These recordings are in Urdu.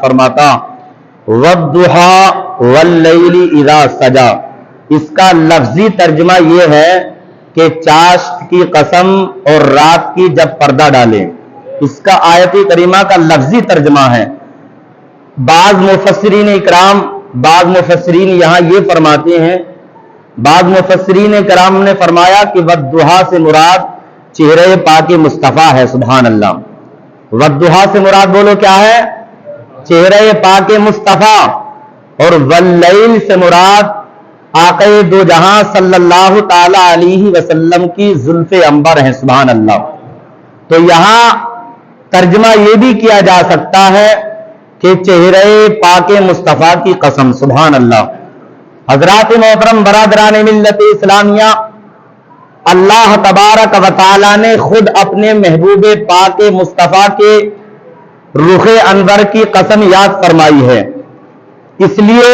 فرماتا وَالضُّحَىٰ وَاللَّيْلِ اِذَا سَجَا، اس کا لفظی ترجمہ یہ ہے کہ چاشت کی قسم اور رات کی جب پردہ ڈالے. اس کا آیت کریمہ کا لفظی ترجمہ ہے. بعض مفسرین اکرام، بعض مفسرین یہاں یہ فرماتے ہیں، بعض مفسرین کرام نے فرمایا کہ وَالضُّحَىٰ سے مراد چہرے پاک مصطفیٰ ہے. سبحان اللہ. وَالضُّحَىٰ سے مراد بولو کیا ہے؟ چہرے پاک مصطفیٰ. اور واللیل سے مراد آقا دو جہاں صلی اللہ تعالی علیہ وسلم کی زلف عنبر ہیں. سبحان اللہ. تو یہاں ترجمہ یہ بھی کیا جا سکتا ہے کہ چہرے پاک مصطفیٰ کی قسم. سبحان اللہ. حضرات محترم برادران ملت اسلامیہ، اللہ تبارک و تعالی نے خود اپنے محبوب پاک مصطفیٰ کے رخ انور کی قسم یاد فرمائی ہے، اس لیے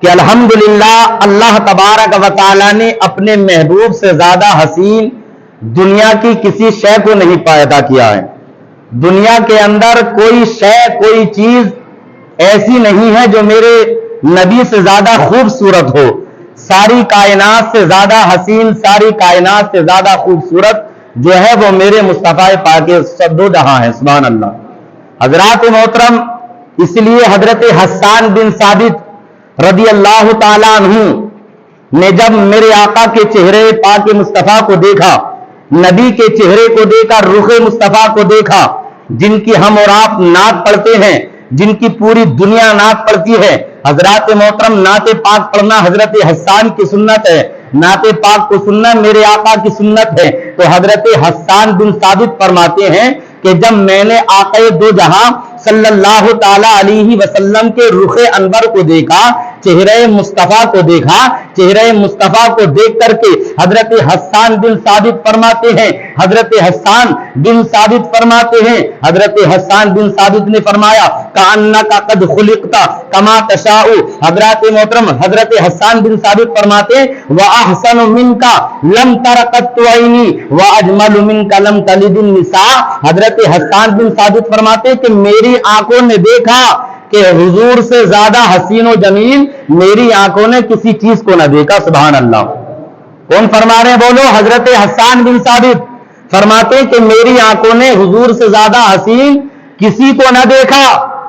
کہ الحمدللہ اللہ تبارک و تعالی نے اپنے محبوب سے زیادہ حسین دنیا کی کسی شے کو نہیں پیدا کیا ہے. دنیا کے اندر کوئی شے، کوئی چیز ایسی نہیں ہے جو میرے نبی سے زیادہ خوبصورت ہو. ساری کائنات سے زیادہ حسین، ساری کائنات سے زیادہ خوبصورت جو ہے وہ میرے مصطفیٰ پاک دو جہاں ہیں. سبحان اللہ. حضرات محترم، اس لیے حضرت حسان بن ثابت رضی اللہ تعالیٰ عنہ نے جب میرے آقا کے چہرے پاک مصطفیٰ کو دیکھا، نبی کے چہرے کو دیکھا، رخ مصطفیٰ کو دیکھا، جن کی ہم اور آپ نعت پڑھتے ہیں، جن کی پوری دنیا نعت پڑھتی ہے. حضرات محترم، نعت پاک پڑھنا حضرت حسان کی سنت ہے، نعت پاک کو سننا میرے آقا کی سنت ہے. تو حضرت حسان بن ثابت فرماتے ہیں کہ جب میں نے آقا دو جہاں صلی اللہ تعالی علیہ وسلم کے رخ انور کو دیکھا، چہرے مصطفیٰ کو دیکھا، چہرے مصطفیٰ کو دیکھ کر کے حضرت حسان بن ثابت فرماتے ہیں، حضرت حسان بن ثابت فرماتے ہیں، حضرت حسان بن ثابت نے فرمایا کأنک قد خلقت کما تشاء. حضرات محترم، حضرت حسان بن ثابت فرماتے ہیں وأحسن منک لم تر قط عینی وأجمل منک لم تلد النساء. حضرت حسان بن ثابت فرماتے ہیں کہ میری آنکھوں نے دیکھا کہ حضور سے زیادہ حسین و جمیل میری آنکھوں نے کسی چیز کو نہ دیکھا. سبحان اللہ. کون فرما رہے ہیں بولو؟ حضرت حسان بن ثابت فرماتے ہیں کہ میری آنکھوں نے حضور سے زیادہ حسین کسی کو نہ دیکھا.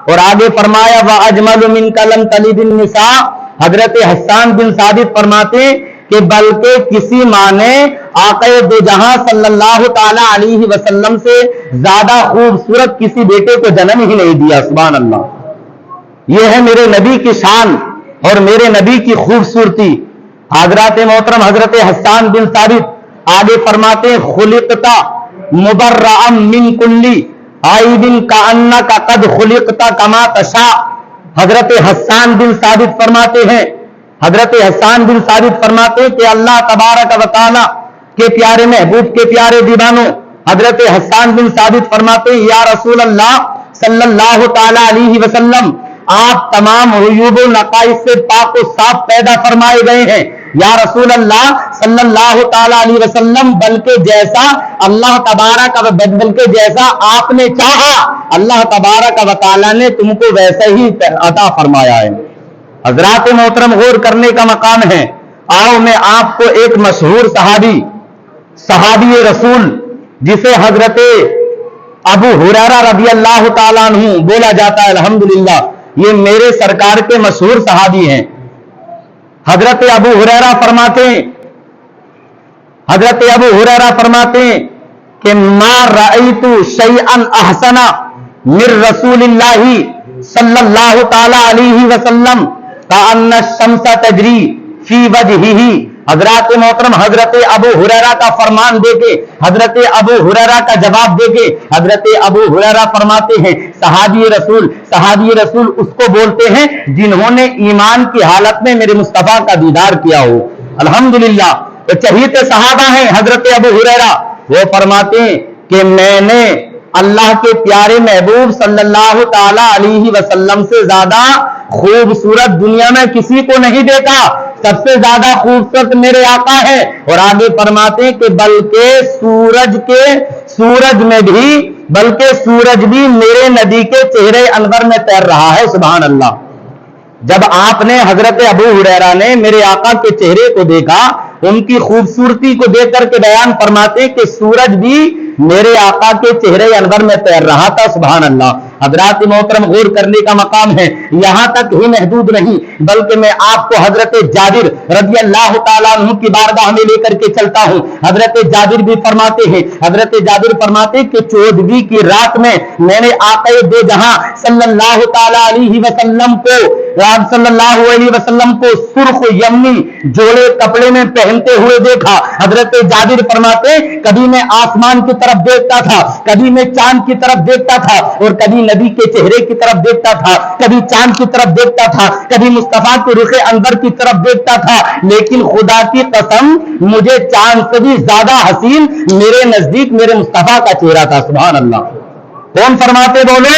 اور آگے فرمایا وَأَجْمَلُ مِنْكَ لَمْ تَلِدِ النِّسَاء. حضرت حسان بن ثابت فرماتے ہیں کہ بلکہ کسی ماں نے آقا دو جہاں صلی اللہ تعالی علیہ وسلم سے زیادہ خوبصورت کسی بیٹے کو جنم ہی نہیں دیا. سبحان اللہ. یہ ہے میرے نبی کی شان اور میرے نبی کی خوبصورتی. حضرات محترم، حضرت حسان بن ثابت آگے فرماتے ہیں خلقت مبرأ من کل عیب کأنک قد خلقت کما تشاء. حضرت حسان بن ثابت فرماتے ہیں، حضرت حسان بن ثابت فرماتے ہیں کہ اللہ تبارک و تعالی کے پیارے محبوب کے پیارے دیوانوں، حضرت حسان بن ثابت فرماتے ہیں یا رسول اللہ صلی اللہ تعالی علیہ وسلم، آپ تمام عیوب و نقائص سے پاک و صاف پیدا فرمائے گئے ہیں. یا رسول اللہ صلی اللہ تعالی علیہ وسلم، بلکہ جیسا اللہ تبارک و بلکہ جیسا آپ نے چاہا اللہ تبارک و تعالی نے تم کو ویسا ہی عطا فرمایا ہے. حضرات محترم، غور کرنے کا مقام ہے. آؤ میں آپ کو ایک مشہور صحابی رسول جسے حضرت ابو ہریرہ رضی اللہ تعالیٰ عنہ بولا جاتا ہے، الحمدللہ یہ میرے سرکار کے مشہور صحابی ہیں. حضرت ابو ہریرہ فرماتے ہیں کہ ما رأیت شیئا احسن من رسول اللہ صلی اللہ تعالی علیہ وسلم کأن الشمس تجری فی وجہہ. حضرات محترم، حضرت ابو ہریرہ کا فرمان دے کے، حضرت ابو ہریرہ کا جواب دے کے حضرت ابو ہریرہ فرماتے ہیں صحابی رسول اس کو بولتے ہیں جنہوں نے ایمان کی حالت میں میرے مصطفیٰ کا دیدار کیا ہو. الحمدللہ وہ چہیتے صحابہ ہیں. حضرت ابو ہریرہ وہ فرماتے ہیں کہ میں نے اللہ کے پیارے محبوب صلی اللہ تعالی علیہ وسلم سے زیادہ خوبصورت دنیا میں کسی کو نہیں دیکھا، سب سے زیادہ خوبصورت میرے آقا ہے۔ اور آگے فرماتے ہیں کہ بلکہ سورج بھی میرے نبی کے چہرے انور میں تیر رہا ہے۔ سبحان اللہ۔ جب آپ نے حضرت ابو ہریرہ نے میرے آقا کے چہرے کو دیکھا، ان کی خوبصورتی کو دیکھ کر کے بیان فرماتے ہیں کہ سورج بھی میرے آقا کے چہرے انور میں تیر رہا تھا۔ سبحان اللہ۔ حضرات محترم غور کرنے کا مقام ہے، یہاں تک ہی محدود نہیں بلکہ میں آپ کو حضرت جابر رضی اللہ تعالیٰ عنہ کی بارگاہ میں لے کر کے چلتا ہوں۔ حضرت جابر بھی فرماتے ہیں، حضرت جابر فرماتے کہ 14ویں کی رات میں میں نے آقا دو جہاں صلی اللہ تعالیٰ علیہ وسلم کو سرخ یمنی جوڑے کپڑے میں پہنتے ہوئے دیکھا۔ حضرت جابر فرماتے کبھی میں آسمان کی طرف دیکھتا تھا، کبھی میں چاند کی طرف دیکھتا تھا، اور کبھی نبی کے چہرے کی طرف دیکھتا تھا، کبھی چاند کی طرف دیکھتا تھا، کبھی مصطفیٰ کے رخ انور کی طرف دیکھتا تھا، لیکن خدا کی قسم مجھے چاند سے بھی زیادہ حسین میرے نزدیک میرے مصطفیٰ کا چہرہ تھا۔ سبحان اللہ۔ کون فرماتے بولو؟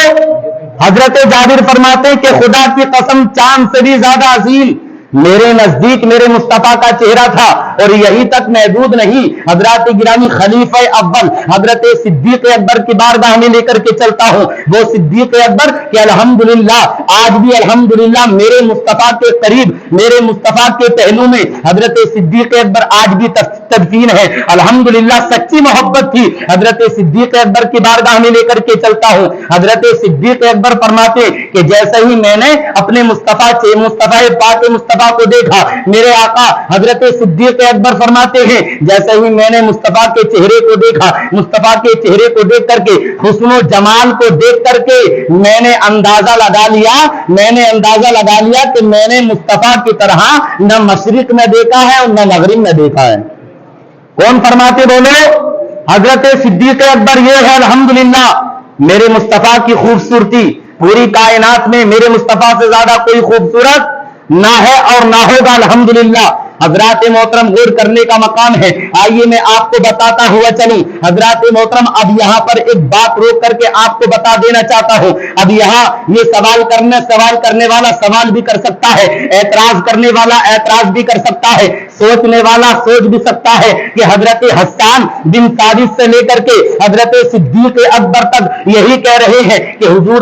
حضرت جابر فرماتے کہ خدا کی قسم چاند سے بھی زیادہ حسین میرے نزدیک میرے مصطفیٰ کا چہرہ تھا۔ اور یہی تک محدود نہیں، حضرات گرامی خلیفہ اول حضرت صدیق اکبر کی بارگاہ میں لے کر کے چلتا ہوں۔ وہ صدیق اکبر کہ الحمدللہ آج بھی الحمدللہ میرے مصطفیٰ کے قریب، میرے مصطفیٰ کے پہلو میں حضرت صدیق اکبر آج بھی تدفین ہے۔ الحمدللہ سچی محبت تھی۔ حضرت صدیق اکبر کی بارگاہ میں لے کر کے چلتا ہوں۔ حضرت صدیق اکبر فرماتے کہ جیسے ہی میں نے اپنے مصطفیٰ پاک مصطفیٰ کو دیکھا، میرے آقا حضرت صدیق اکبر فرماتے ہیں جیسے ہی میں نے مصطفیٰ کے چہرے کو دیکھا، مصطفیٰ کے چہرے کو دیکھ کر کے حسن و جمال کو دیکھ کر کے میں نے اندازہ لگا لیا کہ میں نے مصطفیٰ کی طرح نہ مشرق میں دیکھا ہے اور نہ مغرب میں دیکھا ہے۔ کون فرماتے بولو؟ حضرت صدیق اکبر۔ یہ ہے الحمدللہ میرے مصطفیٰ کی خوبصورتی، پوری کائنات میں میرے مصطفیٰ سے زیادہ کوئی خوبصورت نہ ہے اور نہ ہوگا۔ الحمدللہ۔ حضرات محترم غور کرنے کا مقام ہے، آئیے میں آپ کو بتاتا ہوا چلوں۔ حضرات محترم اب یہاں پر ایک بات روک کر کے آپ کو بتا دینا چاہتا ہوں۔ اب یہاں یہ سوال کرنے والا سوال بھی کر سکتا ہے، اعتراض کرنے والا اعتراض بھی کر سکتا ہے، سوچنے والا سوچ بھی سکتا ہے کہ حضرت حسان بن ثابت سے لے کر کے حضرت صدیق اکبر تک یہی کہہ رہے ہیں کہ حضور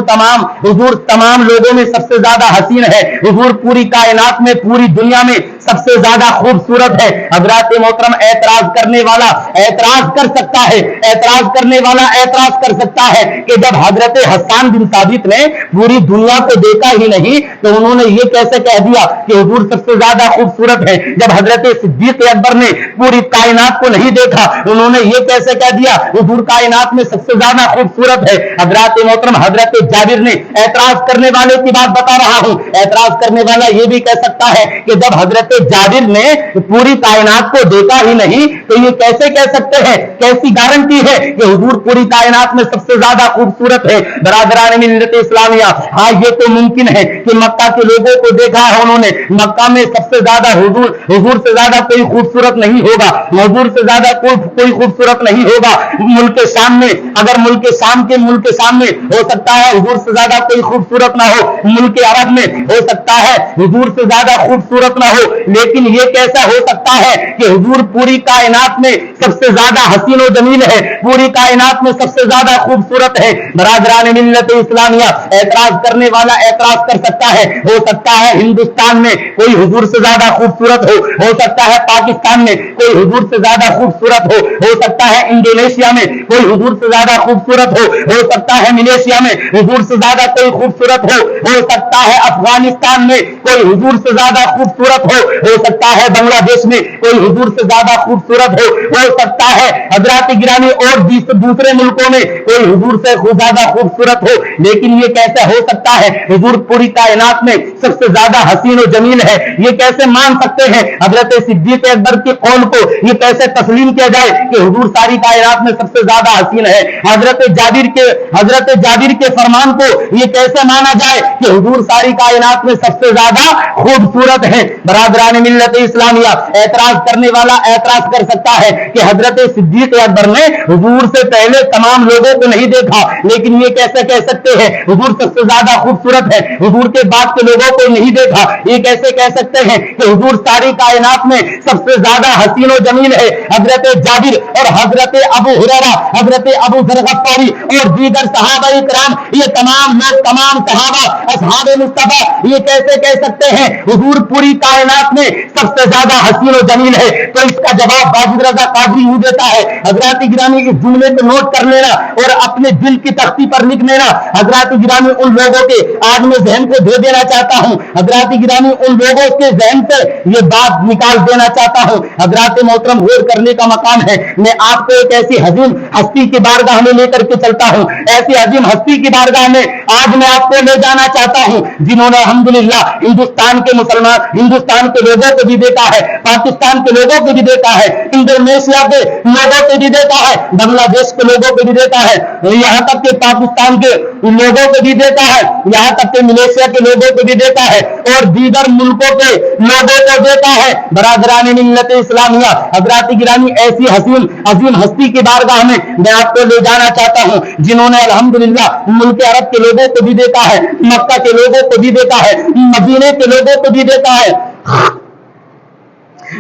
تمام لوگوں میں سب سے زیادہ حسین ہے، حضور پوری کائنات میں پوری دنیا میں سب سے زیادہ خوبصورت ہے۔ حضرات محترم اعتراض کرنے والا اعتراض کر سکتا ہے، اعتراض کرنے والا اعتراض کر سکتا ہے کہ جب حضرت حسان بن ثابت نے پوری دنیا کو دیکھا ہی نہیں تو انہوں نے یہ کیسے کہہ دیا کہ حضور سب سے زیادہ خوبصورت ہے؟ جب حضرت صدیق اکبر نے پوری کائنات کو نہیں دیکھا انہوں نے یہ کیسے کہہ دیا حضور کائنات میں سب سے زیادہ خوبصورت ہے؟ حضرات محترم حضرت جابر نے اعتراض کرنے والے کی بات بتا رہا ہوں، اعتراض کرنے والا یہ بھی کہہ سکتا ہے کہ جب حضرت جابر نے پوری کائنات کو دیکھا ہی نہیں تو یہ کیسے کہہ سکتے ہیں؟ کیسی گارنٹی ہے کہ حضور پوری کائنات میں سب سے زیادہ خوبصورت ہے؟ برادران ملت اسلامیہ، ہاں یہ تو ممکن ہے کہ مکہ کے لوگوں کو دیکھا ہے انہوں نے، مکہ میں سب سے زیادہ حضور سے زیادہ کوئی خوبصورت نہیں ہوگا، حضور سے زیادہ کوئی خوبصورت نہیں ہوگا۔ ملک شام میں اگر ملک شام میں ہو سکتا ہے حضور سے زیادہ کوئی خوبصورت نہ ہو، ملک عرب میں ہو سکتا ہے حضور سے زیادہ خوبصورت نہ ہو، لیکن یہ کیسا ہو سکتا ہے کہ حضور پوری کائنات میں سب سے زیادہ حسین و جمیل ہے، پوری کائنات میں سب سے زیادہ خوبصورت ہے؟ برادران ملت اسلامیہ اعتراض کرنے والا اعتراض کر سکتا ہے، ہو سکتا ہے ہندوستان میں کوئی حضور سے زیادہ خوبصورت ہو سکتا ہے پاکستان میں کوئی حضور سے زیادہ خوبصورت ہو سکتا ہے انڈونیشیا میں کوئی حضور سے زیادہ خوبصورت ہو سکتا ہے ملیشیا میں حضور سے زیادہ کوئی خوبصورت ہو سکتا ہے افغانستان میں کوئی حضور سے زیادہ خوبصورت ہو سکتا ہے بنگلہ دیش میں کوئی حضور سے زیادہ خوبصورت ہو سکتا ہے حضرات گرامی اور دوسرے ملکوں میں کوئی حضور سے زیادہ خوبصورت ہو، لیکن یہ کیسے ہو سکتا ہے حضور پوری کائنات میں سب سے زیادہ حسین و جمیل ہے؟ یہ کیسے مان سکتے ہیں؟ حضرت صدیق اکبر کے قول کو یہ کیسے تسلیم کیا جائے کہ حضور ساری کائنات میں سب سے زیادہ حسین ہے؟ حضرت جابر کے فرمان کو یہ کیسے مانا جائے کہ حضور ساری کائنات میں سب سے زیادہ خوبصورت ہے؟ برادران ملت اسلامیہ، اعتراض کرنے والا اعتراض کر سکتا ہے کہ حضرت صدیق اکبر نے حضور سے پہلے تمام لوگوں کو نہیں دیکھا، لیکن یہ کیسے کہہ سکتے ہیں حضور سب سے زیادہ خوبصورت ہے؟ حضور کے بعد کے لوگوں کو نہیں دیکھا، یہ کیسے کہہ سکتے ہیں کہ حضور ساری کائنات میں سب سے زیادہ حسین و جمیل ہے؟ حضرت جابر اور حضرت ابو ہریرہ، حضرت ابو ذر غفاری اور دیگر صحابہ کرام، یہ تمام لوگ، تمام صحابہ اصحاب مصطفیٰ، یہ کیسے کہہ سکتے ہیں حضور پوری کائنات میں سب سے زیادہ حسین و جمیل ہے؟ تو اس کا جواب واجد رضا قادری یوں دیتا ہے۔ حضرات گرامی، اس جملے کو نوٹ کر لینا اور اپنے دل کی تختی پر لکھ لینا۔ حضرات گرامی، ان لوگوں کے آج میں ذہن کو دے دینا چاہتا ہوں، حضرات گرامی ان لوگوں کے ذہن سے یہ بات نکال دینا چاہتا ہوں۔ حضرات محترم، غور کرنے کا مقام ہے۔ میں آپ کو ایک ایسی عظیم ہستی کی بارگاہ میں لے کر کے چلتا ہوں، ایسی عظیم ہستی کی بارگاہ میں آج میں آپ کو لے جانا چاہتا ہوں، جنہوں نے الحمدللہ ہندوستان کے مسلمان، ہندوستان کے لوگوں کو بھی دیکھا ہے، پاکستان کے لوگوں کو بھی دیکھا ہے، انڈونیشیا کے لوگوں کو بھی دیکھا ہے، بنگلہ دیش کے لوگوں کو بھی دیکھا ہے، یہاں تک کہ پاکستان کے لوگوں کو بھی دیکھا ہے، یہاں تک کہ ملیشیا کے لوگوں کو بھی دیکھا ہے اور دیگر ملکوں کے لوگوں کو دیکھا ہے۔ برادران ملت اسلامیہ، حضرات گرامی، ایسی حسین عظیم ہستی کی بارگاہ میں میں آپ کو لے جانا چاہتا ہوں، جنہوں نے الحمدللہ ملک عرب کے لوگوں کو بھی دیکھا ہے، مکہ کے لوگوں کو بھی دیکھا ہے، مدینے کے لوگوں کو بھی دیکھا ہے،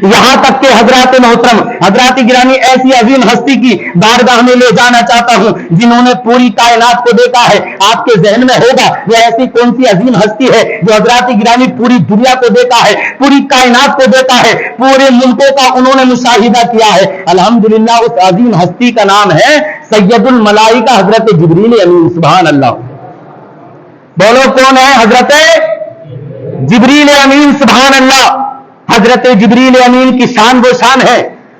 یہاں تک کہ حضرات محترم، حضرات گرامی، ایسی عظیم ہستی کی بارگاہ میں لے جانا چاہتا ہوں جنہوں نے پوری کائنات کو دیکھا ہے۔ آپ کے ذہن میں ہوگا وہ ایسی کون سی عظیم ہستی ہے جو حضرات گرامی پوری دنیا کو دیکھا ہے، پوری کائنات کو دیکھا ہے، پورے ملکوں کا انہوں نے مشاہدہ کیا ہے۔ الحمدللہ اس عظیم ہستی کا نام ہے سید الملائکہ حضرت جبریل امین۔ سبحان اللہ، بولو کون ہے؟ حضرت جبریل امین۔ سبحان اللہ، حضرت جبریل امین کی شان وہ شان ہے،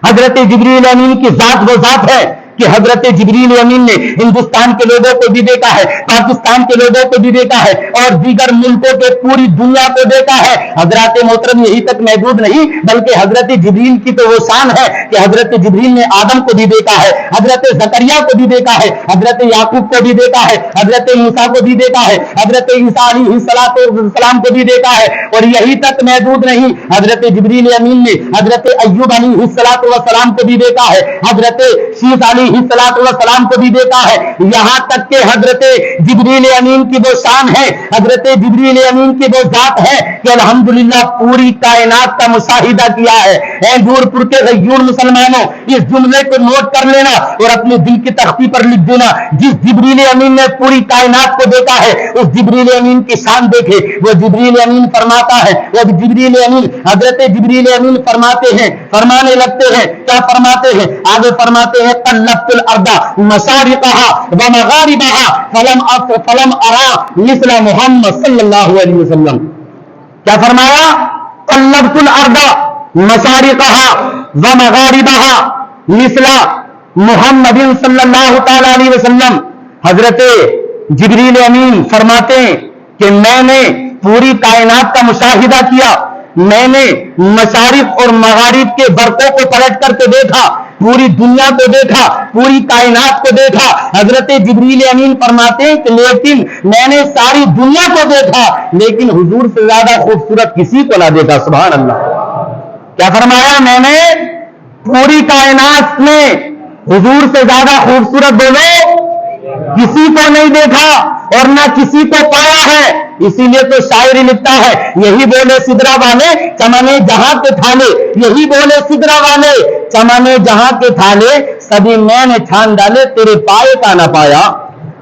حضرت جبریل امین کی ذات وہ ذات ہے کہ حضرت جبریل امین نے ہندوستان کے لوگوں کو بھی دیکھا ہے، پاکستان کے لوگوں کو بھی دیکھا ہے اور دیگر ملکوں کے پوری دنیا کو دیکھا ہے۔ حضرات محترم، یہی تک محدود نہیں بلکہ حضرت جبریل کی تو وہ شان ہے کہ حضرت جبریل نے آدم کو بھی دیکھا ہے، حضرت زکریا کو بھی دیکھا ہے، حضرت یعقوب کو بھی دیکھا ہے، حضرت موسیٰ کو بھی دیکھا ہے، حضرت عیسیٰ علیہ السلام کو بھی دیکھا ہے۔ اور یہی تک محدود نہیں، حضرت جبریل امین نے حضرت ایوب علیہ السلام کو بھی دیکھا ہے، حضرت شیس علیہ السلام کو بھی دیکھا ہے۔ یہاں تک کہ حضرت جبریل امین کی وہ شان ہے، حضرت جبریل امین کی وہ ذات ہے کہ الحمدللہ پوری کائنات کا مشاہدہ کیا ہے۔ اے نور پور کے غیور مسلمانوں، اس جملے کو نوٹ کر لینا اور اپنے دل کی تختی پر لکھ دینا۔ جس جبریل امین نے پوری کائنات کو دیکھا ہے، اس جبریل امین کی شان دیکھے۔ وہ جبریل امین فرماتا ہے، وہ جبریل امین، حضرت جبریل امین فرماتے ہیں، فرمانے لگتے ہیں، کیا فرماتے ہیں؟ آگے فرماتے ہیں قلبت الارض مشارقها ومغاربها فلم ارى مثل محمد صلی اللہ علیہ وسلم۔ کیا فرمایا؟ قلبت الارض مشارقها ومغاربها مثل محمد صلی اللہ تعالی علیہ وسلم۔ حضرت جبریل امین فرماتے ہیں کہ میں نے پوری کائنات کا مشاہدہ کیا، میں نے مشارق اور مغارب کے برقوں کو پلٹ کر کے دیکھا، پوری دنیا کو دیکھا، پوری کائنات کو دیکھا۔ حضرت جبریل امین فرماتے ہیں کہ لیکن میں نے ساری دنیا کو دیکھا لیکن حضور سے زیادہ خوبصورت کسی کو نہ دیکھا۔ سبحان اللہ، کیا فرمایا؟ میں نے پوری کائنات میں حضور سے زیادہ خوبصورت بولو کسی کو نہیں دیکھا اور نہ کسی کو پایا ہے۔ اسی لیے تو شاعری لکھتا ہے، یہی بولے سدرا والے چمنے جہاں کے تھالے، یہی بولے سدرا والے چمنے جہاں کے تھالے، سبھی میں نے چھان ڈالے تیرے پائے کا نہ پایا،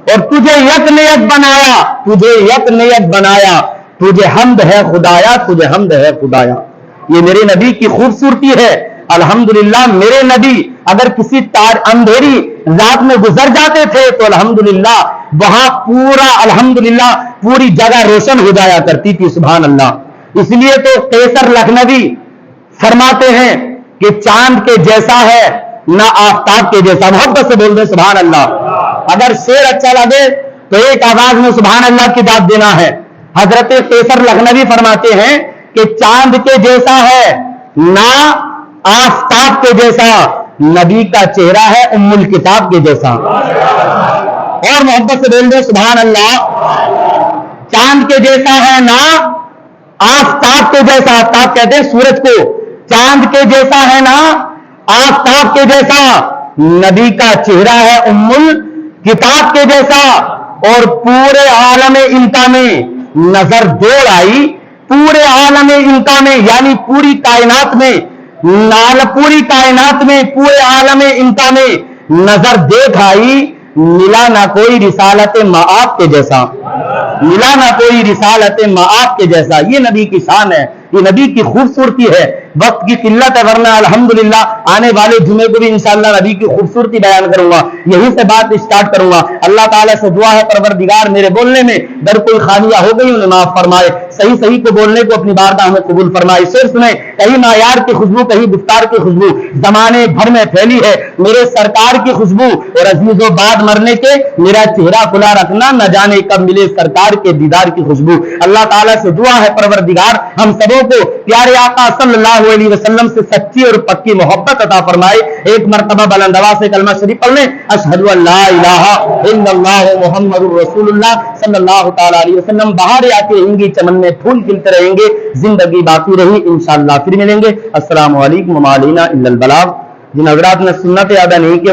اور تجھے یک نیت بنایا، تجھے یک نیت بنایا، تجھے حمد ہے خدایا، تجھے حمد ہے خدایا۔ یہ میرے نبی کی خوبصورتی ہے۔ الحمدللہ میرے نبی اگر کسی اندھیری رات میں گزر جاتے تھے تو الحمدللہ وہاں پورا الحمدللہ پوری جگہ روشن ہو جایا کرتی تھی۔ سبحان اللہ، اس لیے تو قیصر لکھنوی فرماتے ہیں کہ چاند کے جیسا ہے نہ آفتاب کے جیسا۔ محبت سے بول دیں سبحان اللہ۔ اگر شعر اچھا لگے تو ایک آواز میں سبحان اللہ کی داد دینا ہے۔ حضرت قیصر لکھنوی فرماتے ہیں کہ چاند کے جیسا ہے نہ آفتاب کے جیسا، نبی کا چہرہ ہے ام الکتاب کے جیسا. اور محبت سے بول دو سبحان اللہ. چاند کے جیسا ہے نہ آفتاب کے جیسا. آفتاب کہتے ہیں سورج کو. چاند کے جیسا ہے نہ آفتاب کے جیسا. نبی کا چہرہ ہے ام الکتاب کے جیسا. اور پورے عالم انکا میں نظر دوڑ آئی، پورے عالم انکا میں یعنی پوری کائنات میں، پوری کائنات میں، پورے عالم انکا میں نظر دیکھ آئی، ملا نہ کوئی رسالت معاف کے جیسا، ملا نہ کوئی رسالت معاف کے جیسا. یہ نبی کی شان ہے، یہ نبی کی خوبصورتی ہے. وقت کی قلت ہے ورنہ الحمدللہ آنے والے جمعے کو بھی انشاءاللہ نبی کی خوبصورتی بیان کروں گا. یہی سے بات اسٹارٹ کروں گا. اللہ تعالیٰ سے دعا ہے پروردگار میرے بولنے میں در کوئی خامیاں ہو گئی انہیں معاف فرمائے. صحیح صحیح کو بولنے کو اپنی بارگاہ میں قبول فرمائے. صرف میں کہیں معیار کی خوشبو، کہیں گفتار کی خوشبو زمانے بھر میں پھیلی ہے. میرے سرکار کی خوشبو اور عزیزوں بعد مرنے کے میرا چہرہ کھلا رکھنا، نہ جانے کب ملے سرکار کے دیدار کی خوشبو. اللہ تعالیٰ سے دعا ہے پروردگار ہم سبوں کو پیارے آقا صلی اللہ علیہ وسلم سے سچی اور پکی محبت عطا فرمائے. ایک مرتبہ بلند آواز سے کلمہ شریف پڑھ لیں، اشہد ان لا الہ الا اللہ محمد رسول اللہ صلی اللہ تعالی علیہ وسلم. بہاریں آتی رہیں گی، چمن میں پھول کھلتے رہیں گے، زندگی باقی رہی، انشاءاللہ پھر ملیں گے. السلام علیکم وما علینا الا البلاغ. جن حضرات نے سنت ادا نہیں کی